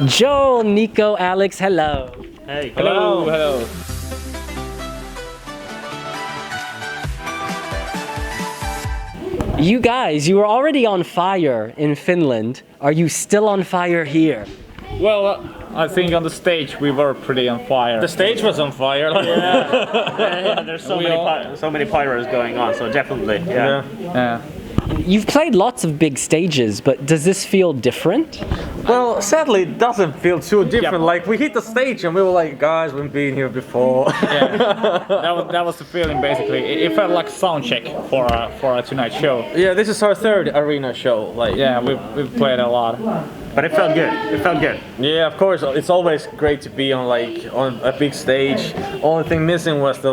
Joel, Niko, Alex, hello. Hey. Hello. Hello. You guys, you were already on fire in Finland. Are you still on fire here? Well, I think on the stage we were pretty on fire. The stage was on fire. Yeah, there's so many pyros going on, so definitely. Yeah. You've played lots of big stages, but does this feel different? Well, sadly, it doesn't feel too different. Like, we hit the stage and we were like, guys, we've been here before. Yeah. that was the feeling basically. It felt like sound check for a tonight show. Yeah, this is our third arena show. Like, Yeah, we've played a lot. But it felt good. It felt good. yeah, of course, it's always great to be on a big stage. Only thing missing was the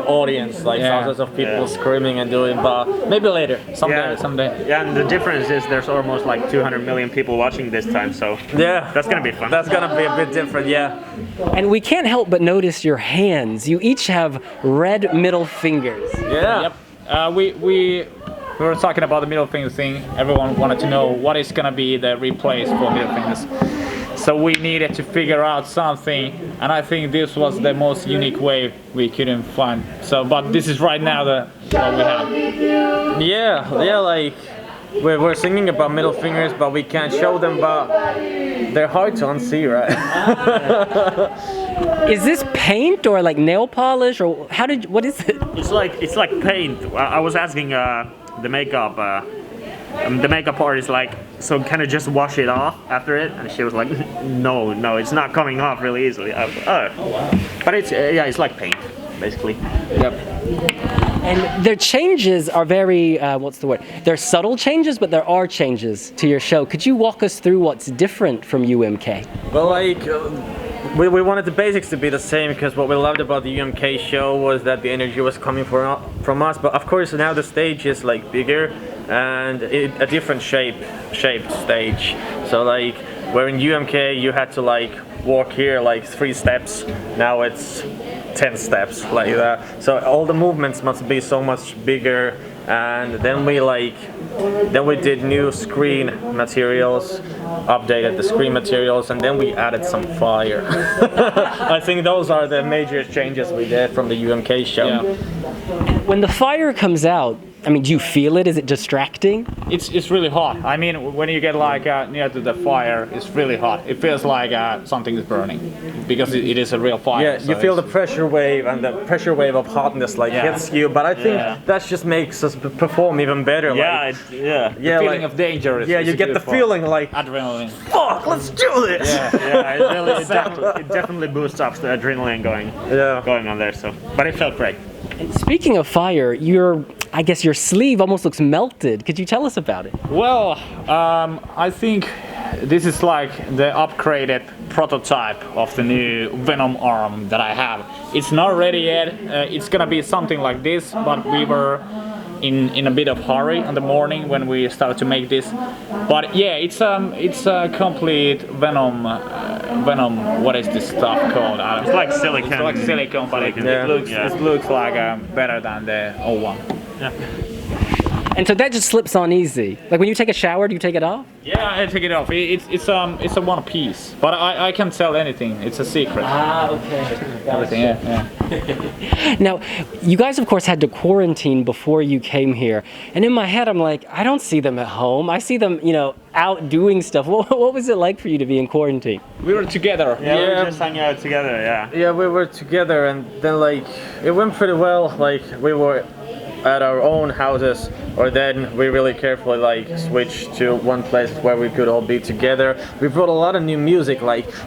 audience, thousands of people screaming and doing. But maybe later, someday. Yeah, and the difference is there's almost like 200 million people watching this time, so Yeah, that's gonna be fun. that's gonna be a bit different. Yeah. And we can't help but notice your hands. You each have red middle fingers. Yeah. Yep. We were talking about the middle finger thing. Everyone wanted to know what is gonna be the replace for middle fingers. So we needed to figure out something, and I think this was the most unique way we couldn't find. So, but this is right now what we have. Yeah. We're singing about middle fingers, but we can't show them. But they're hard to unsee, right? Is this paint or like nail polish or what is it? It's like paint. I was asking the makeup artist, like, so can I just wash it off after it? And she was like, no, it's not coming off really easily. But it's like paint, basically. Yep. And their changes are very, they're subtle changes, but there are changes to your show. Could you walk us through what's different from UMK? Well, we wanted the basics to be the same, because what we loved about the UMK show was that the energy was coming from us. But of course now the stage is like bigger and a different shaped stage. So like where in UMK you had to like walk here like 3 steps, now it's 10 steps like that. So all the movements must be so much bigger. And then we did new screen materials, updated the screen materials, and then we added some fire. I think those are the major changes we did from the UMK show. Yeah. When the fire comes out, I mean, do you feel it? Is it distracting? It's really hot. I mean, when you get near to the fire, it's really hot. It feels like something is burning because it is a real fire. Yeah, so you feel the pressure wave, and the pressure wave of hotness hits you. But I think that just makes us perform even better. The feeling of danger. You get the feeling like adrenaline. Fuck, let's do this. It definitely boosts up the adrenaline going on there. So, but it felt great. And speaking of fire, I guess your sleeve almost looks melted. Could you tell us about it? Well, I think this is like the upgraded prototype of the new Venom arm that I have. It's not ready yet. It's gonna be something like this, but we were in a bit of hurry in the morning when we started to make this. But yeah, it's a complete Venom. What is this stuff called? It's like silicone. It's like silicone, but it looks like better than the old one. Yeah. And so that just slips on easy. Like when you take a shower, do you take it off? Yeah, I take it off. It's a one piece, but I can't tell anything. It's a secret. Ah, okay. Everything, yeah. Now, you guys of course had to quarantine before you came here, and in my head I'm like, I don't see them at home. I see them, out doing stuff. What was it like for you to be in quarantine? We were together. Yeah, we were just hanging out together. Yeah, we were together, and then it went pretty well. We were at our own houses, or then we really carefully switched to one place where we could all be together. We brought a lot of new music.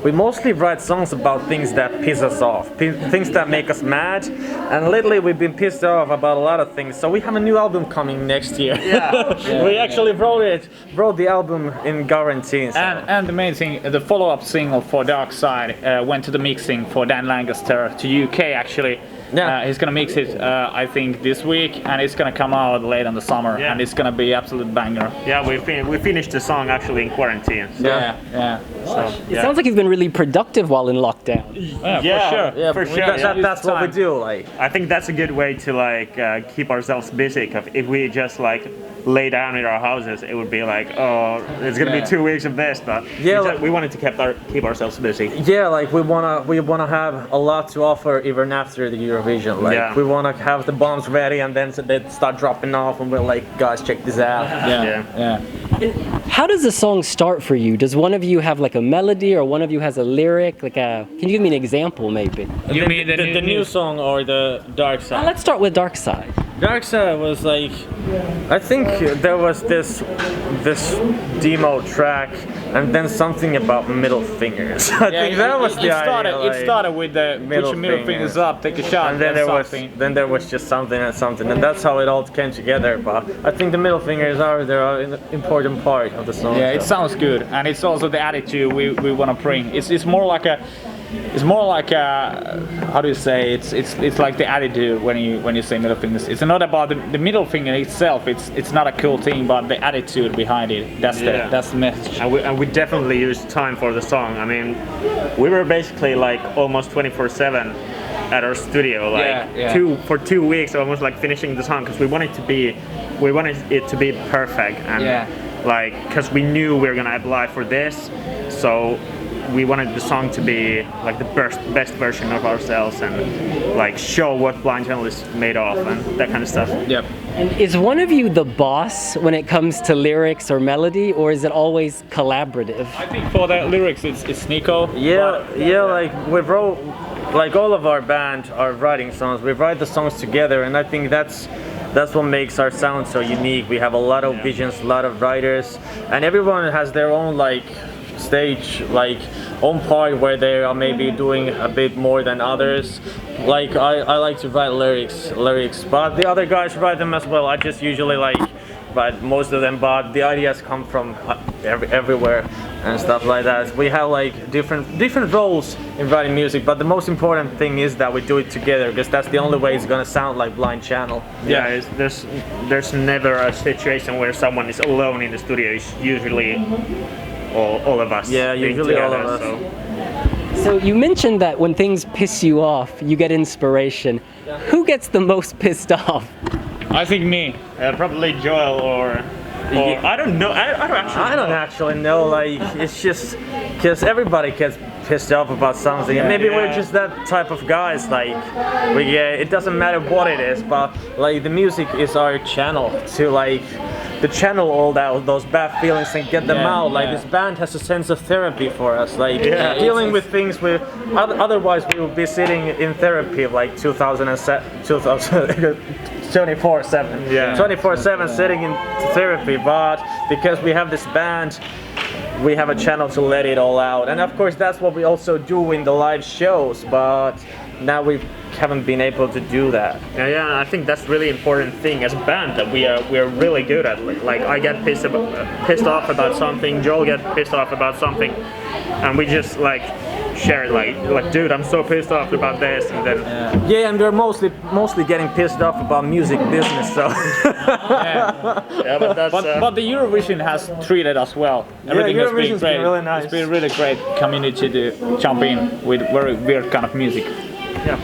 We mostly write songs about things that piss us off, things that make us mad, and lately we've been pissed off about a lot of things. So we have a new album coming next year. Yeah. We actually wrote the album in quarantine. So. And the main thing, the follow-up single for Dark Side went to the mixing for Dan Lancaster to UK actually. Yeah. He's gonna mix it, I think, this week, and it's gonna come out late in the summer, and it's gonna be absolute banger. Yeah, we finished the song actually in quarantine. So. Yeah. So, It sounds like you've been really productive while in lockdown. For sure. Yeah, for sure. That's what we do. I think that's a good way to keep ourselves busy. If we just lay down in our houses, it would be like, oh, it's gonna be 2 weeks of this, but we wanted to keep ourselves busy. Yeah, like we wanna have a lot to offer even after the Eurovision. Like we wanna have the bombs ready, and then they start dropping off, and we're like, guys, check this out. Yeah. How does the song start for you? Does one of you have like a melody, or one of you has a lyric? Can you give me an example, maybe? You mean the new song or the Dark Side? Let's start with Dark Side. Dark Side was like, I think there was this demo track, and then something about middle fingers. I think that was the idea. It started with the put your middle fingers up, take a shot, and then there was just something, and that's how it all came together. But I think the middle fingers are an important part of the song. Yeah, it sounds good, and it's also the attitude we want to bring. It's more like how do you say? It's like the attitude when you say middle fingers. It's not about the middle finger itself. It's not a cool thing, but the attitude behind it. That's the message. And we definitely used time for the song. I mean, we were basically like almost 24/7 at our studio, like for 2 weeks, almost like finishing the song, because we wanted it to be perfect, and like because we knew we were gonna apply for this, so we wanted the song to be like the best version of ourselves, and like show what Blind Channel is made of, and that kind of stuff. Yep. And is one of you the boss when it comes to lyrics or melody, or is it always collaborative? I think for the lyrics it's Niko. Like we wrote, like all of our band are writing songs. We write the songs together, and I think that's what makes our sound so unique. We have a lot of visions, a lot of writers, and everyone has their own like stage, like own part where they are maybe doing a bit more than others. Like I like to write lyrics, but the other guys write them as well. I just usually like write most of them, but the ideas come from everywhere and stuff like that. We have like different roles in writing music, but the most important thing is that we do it together, because that's the only way it's gonna sound like Blind Channel. Yeah, there's never a situation where someone is alone in the studio. It's usually all of us. Yeah, usually together, all of us. So you mentioned that when things piss you off, you get inspiration. Who gets the most pissed off? I think me. Probably Joel or I don't know. I don't actually know. Like it's just because everybody gets pissed off about something, and maybe we're just that type of guys. Like it doesn't matter what it is, but like the music is our channel to like. To channel all those bad feelings and get them out. Like this band has a sense of therapy for us. Like dealing with things otherwise we would be sitting in therapy like 24/7. Yeah. 24/7 sitting in therapy, but because we have this band, we have a channel to let it all out. And of course that's what we also do in the live shows, but now we haven't been able to do that. Yeah, I think that's really important thing as a band that we are really good at. Like I get pissed off about something, Joel gets pissed off about something, and we just like share it. Like dude, I'm so pissed off about this, and then and we're mostly getting pissed off about music business. So but that's but the Eurovision has treated us well. Everything has been great. Really nice. It's been really great community to jump in with very weird kind of music. Yeah.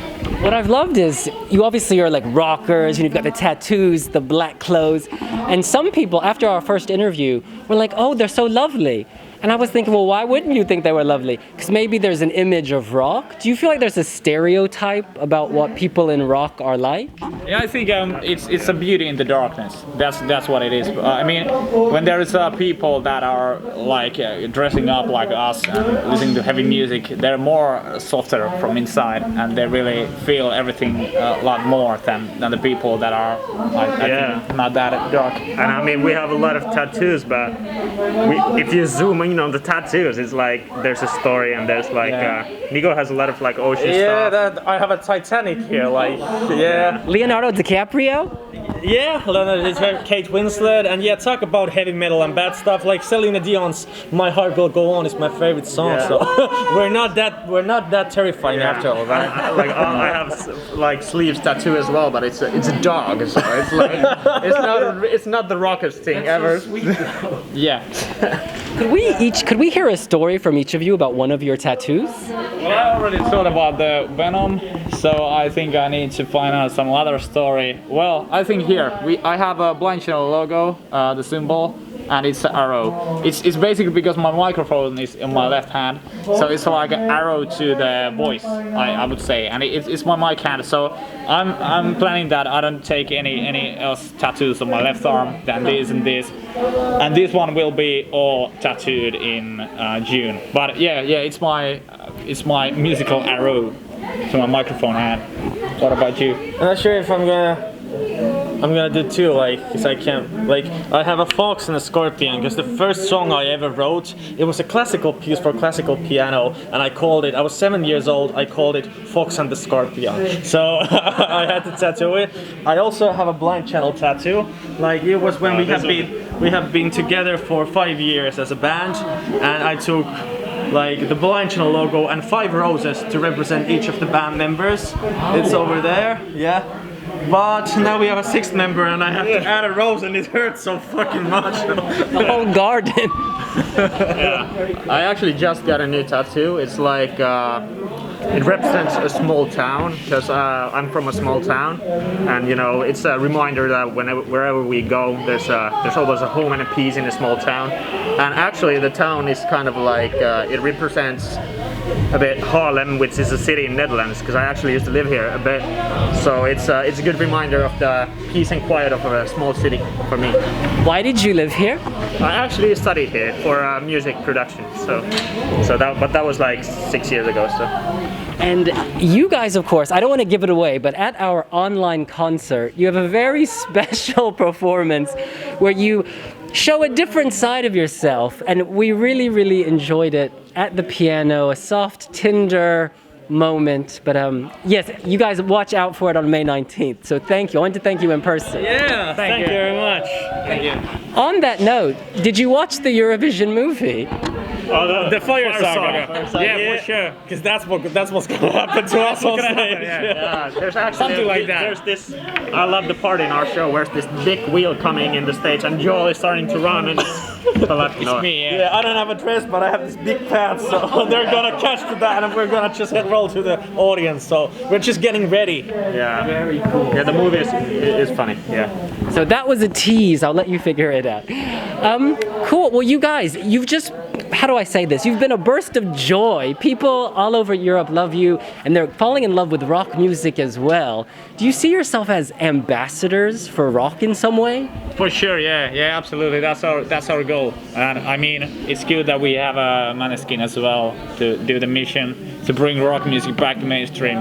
What I've loved is you obviously are like rockers, and you've got the tattoos, the black clothes, and some people after our first interview were like, oh, they're so lovely. And I was thinking, well, why wouldn't you think they were lovely? Because maybe there's an image of rock. Do you feel like there's a stereotype about what people in rock are like? Yeah, I think it's a beauty in the darkness. That's what it is. I mean, when there is people that are like dressing up like us and listening to heavy music, they're more softer from inside, and they really feel everything a lot more than the people that are I think not that dark. And I mean, we have a lot of tattoos, but if you zoom in on the tattoos, it's like there's a story, and there's like Niko has a lot of like ocean stuff. Yeah, I have a Titanic here, like Leonardo DiCaprio? Yeah, Kate Winslet, and talk about heavy metal and bad stuff. Like Celine Dion's "My Heart Will Go On" is my favorite song, so we're not that terrifying after all that. I have like sleeves tattoo as well, but it's a dog, so it's like it's not the rockest thing ever. Yeah. Could we hear a story from each of you about one of your tattoos? Well, I already thought about the Venom, so I think I need to find out some other story. Well, I think here. I have a Blind Channel logo, the symbol, and it's an arrow. It's basically because my microphone is in my left hand, so it's like an arrow to the voice, I would say, and it's my mic hand. So I'm planning that I don't take any else tattoos on my left arm than this and this, and this one will be all tattooed in June. But yeah, it's my musical arrow to my microphone hand. What about you? I'm not sure if I'm gonna do two, like, cause I can't, like, I have a fox and a scorpion, because the first song I ever wrote, it was a classical piece for classical piano, and I was 7 years old, I called it Fox and the Scorpion. So I had to tattoo it. I also have a Blind Channel tattoo, like, it was when we have been together for 5 years as a band, and I took like the Blind Channel logo and 5 roses to represent each of the band members. It's over there, yeah. But now we have a 6th member and I have to add a rose and it hurts so fucking much. The whole garden. Yeah. I actually just got a new tattoo. It's like it represents a small town, because I'm from a small town, and you know, it's a reminder that wherever we go, there's always a home and a peace in a small town. And actually, the town is kind of like it represents a bit Haarlem, which is a city in Netherlands, because I actually used to live here a bit. So it's a good reminder of the peace and quiet of a small city for me. Why did you live here? I actually studied here for music production, but that was like 6 years ago. So. And you guys, of course, I don't want to give it away, but at our online concert, you have a very special performance where you show a different side of yourself, and we really, really enjoyed it at the piano, a soft, tender moment. But yes, you guys watch out for it on May 19th. So thank you. I want to thank you in person. Yeah, thank you very much. Thank you. On that note, did you watch the Eurovision movie? Oh, the Fire Saga. Yeah, for sure. Because that's what's gonna happen to us on stage. Yeah, there's actually Something like that. There's this. I love the part in our show where there's this big wheel coming in the stage, and Joel is starting to run, and it's me. Yeah, I don't have a dress, but I have this big pants, so they're gonna catch to that, and we're gonna just roll to the audience. So we're just getting ready. Yeah, very cool. Yeah, the movie is funny. Yeah. So that was a tease. I'll let you figure it out. Cool. Well, you guys, you've just, how do I say this? You've been a burst of joy. People all over Europe love you, and they're falling in love with rock music as well. Do you see yourself as ambassadors for rock in some way? For sure, yeah, absolutely. That's our goal. And I mean, it's good that we have a Maneskin as well to do the mission to bring rock music back to mainstream.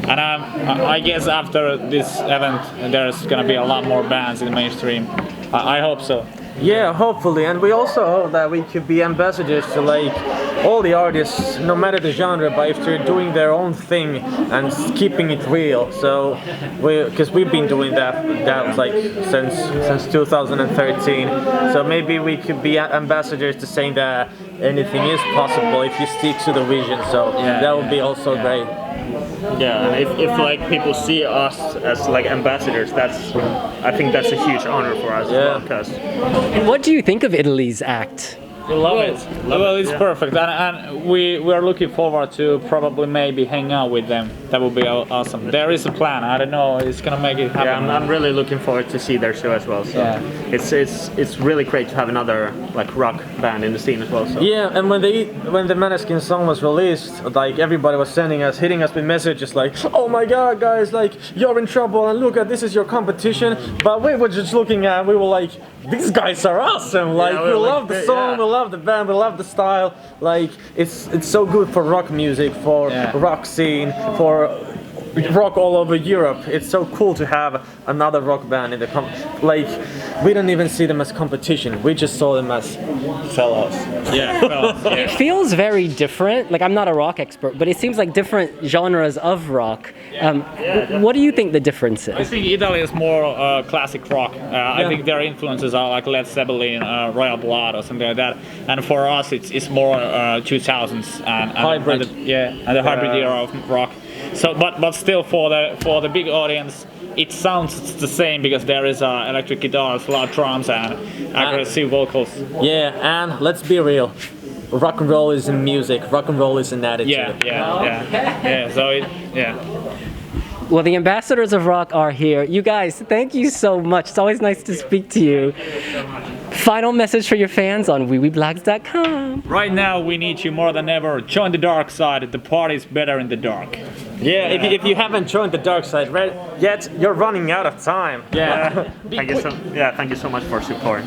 And I guess after this event, there's gonna be a lot more bands in the mainstream. I hope so. Yeah, hopefully, and we also hope that we could be ambassadors to like all the artists, no matter the genre, but if they're doing their own thing and keeping it real. So, because we've been doing that like since 2013. So maybe we could be ambassadors to saying that anything is possible if you stick to the vision. So that would be also great. Yeah, and if like people see us as like ambassadors, I think that's a huge honor for us as well. Because And what do you think of Italy's act? we love it. Well, it's perfect, and we are looking forward to probably maybe hang out with them. That would be awesome. There is a plan. I don't know. It's gonna make it happen. Yeah, I'm really looking forward to see their show as well. So it's really great to have another like rock band in the scene as well. So. Yeah, and when the Maneskin song was released, like everybody was hitting us with messages like, "Oh my God, guys! Like you're in trouble, and look at this is your competition." But we were just looking at, we were like, "These guys are awesome! Like we love the song, we love the band, we love the style. Like it's so good for rock music, for rock scene, for rock all over Europe. It's so cool to have another rock band in the like we don't even see them as competition. We just saw them as fellows." It feels very different. Like I'm not a rock expert, but it seems like different genres of rock. What do you think the difference is? I think Italy is more classic rock. I think their influences are like Led Zeppelin, Royal Blood, or something like that. And for us, it's more 2000s and hybrid. And the hybrid era of rock. So, but still, for the big audience, it sounds the same because there is electric guitars, loud drums, and aggressive vocals. Yeah, and let's be real. Rock and roll isn't music. Rock and roll is an attitude. Yeah. So Well, the ambassadors of rock are here. You guys, thank you so much. It's always nice to speak to you. Final message for your fans on Wiwibloggs.com. Right now, we need you more than ever. Join the dark side. The party's better in the dark. Yeah, if you haven't joined the dark side yet, you're running out of time. Yeah. Thank you so much for support.